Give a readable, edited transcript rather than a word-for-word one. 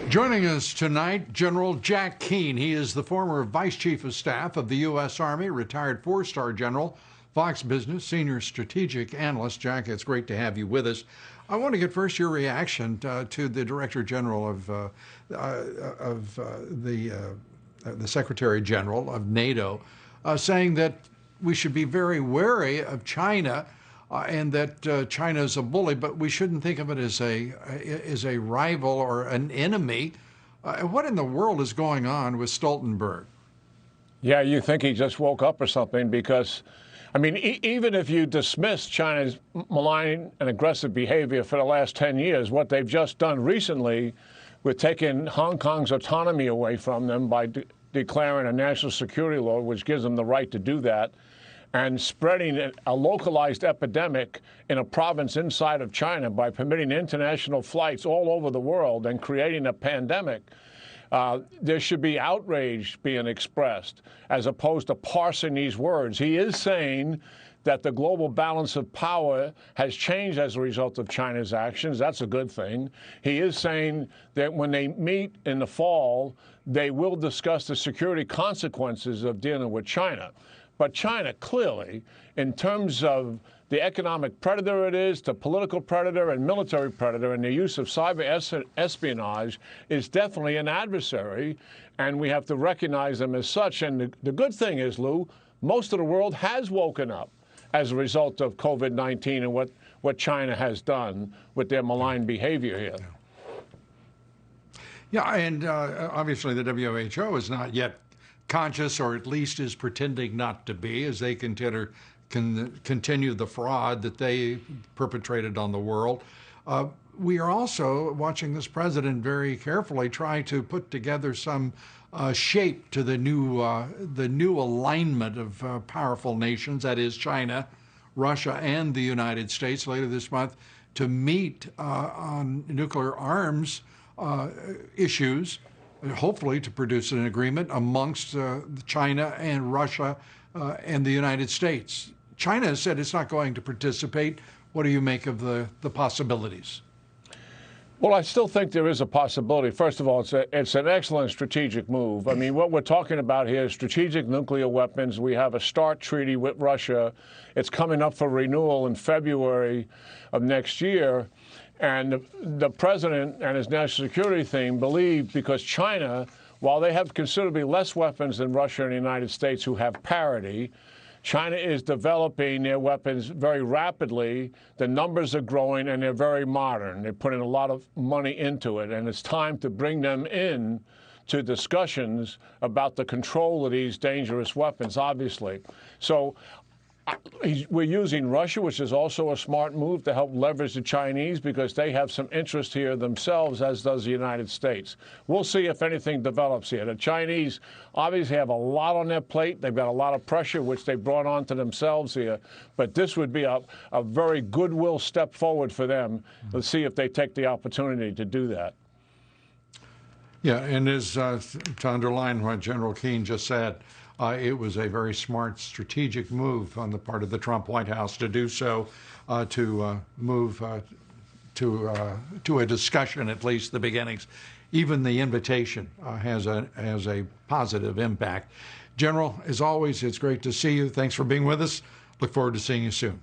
Joining us tonight, General Jack Keane. He is the former Vice Chief of Staff of the U.S. Army, retired four-star general, Fox Business, senior strategic analyst. Jack, it's great to have you with us. I want to get first your reaction to the Director General of the Secretary General of NATO saying that we should be very wary of China and that China is a bully, but we shouldn't think of it as a rival or an enemy. What in the world is going on with Stoltenberg? Yeah, you think he just woke up or something because, I mean, even if you dismiss China's malign and aggressive behavior for the last 10 years, what they've just done recently with taking Hong Kong's autonomy away from them by declaring a national security law, which gives them the right to do that, and spreading a localized epidemic in a province inside of China by permitting international flights all over the world and creating a pandemic, there should be outrage being expressed as opposed to parsing these words. He is saying that the global balance of power has changed as a result of China's actions. That's a good thing. He is saying that when they meet in the fall, they will discuss the security consequences of dealing with China. But China, clearly, in terms of the economic predator it is, the political predator and military predator, and the use of cyber espionage, is definitely an adversary, and we have to recognize them as such. And the good thing is, Lou, most of the world has woken up as a result of COVID-19 and what China has done with their malign behavior here. Yeah, and obviously the WHO is not yet conscious, or at least is pretending not to be, as they continue the fraud that they perpetrated on the world. We are also watching this president very carefully try to put together some shape to the new alignment of powerful nations, that is China, Russia, and the United States later this month to meet on nuclear arms issues, hopefully to produce an agreement amongst China and Russia and the United States. China has said it's not going to participate. What do you make of the possibilities? Well, I still think there is a possibility. First of all, it's an excellent strategic move. I mean, what we're talking about here is strategic nuclear weapons. We have a START treaty with Russia. It's coming up for renewal in February of next year. And the president and his national security team believe, because China, while they have considerably less weapons than Russia and the United States, who have parity, China is developing their weapons very rapidly. The numbers are growing, and they're very modern. They're putting a lot of money into it, and it's time to bring them in to discussions about the control of these dangerous weapons, obviously. So we're using Russia, which is also a smart move, to help leverage the Chinese because they have some interest here themselves, as does the United States. We'll see if anything develops here. The Chinese obviously have a lot on their plate. They've got a lot of pressure, which they brought onto themselves here. But this would be a very goodwill step forward for them. Let's see if they take the opportunity to do that. Yeah, and as to underline what General Keane just said, it was a very smart strategic move on the part of the Trump White House to do so, to move to a discussion, at least the beginnings. Even the invitation has a positive impact. General, as always, it's great to see you. Thanks for being with us. Look forward to seeing you soon.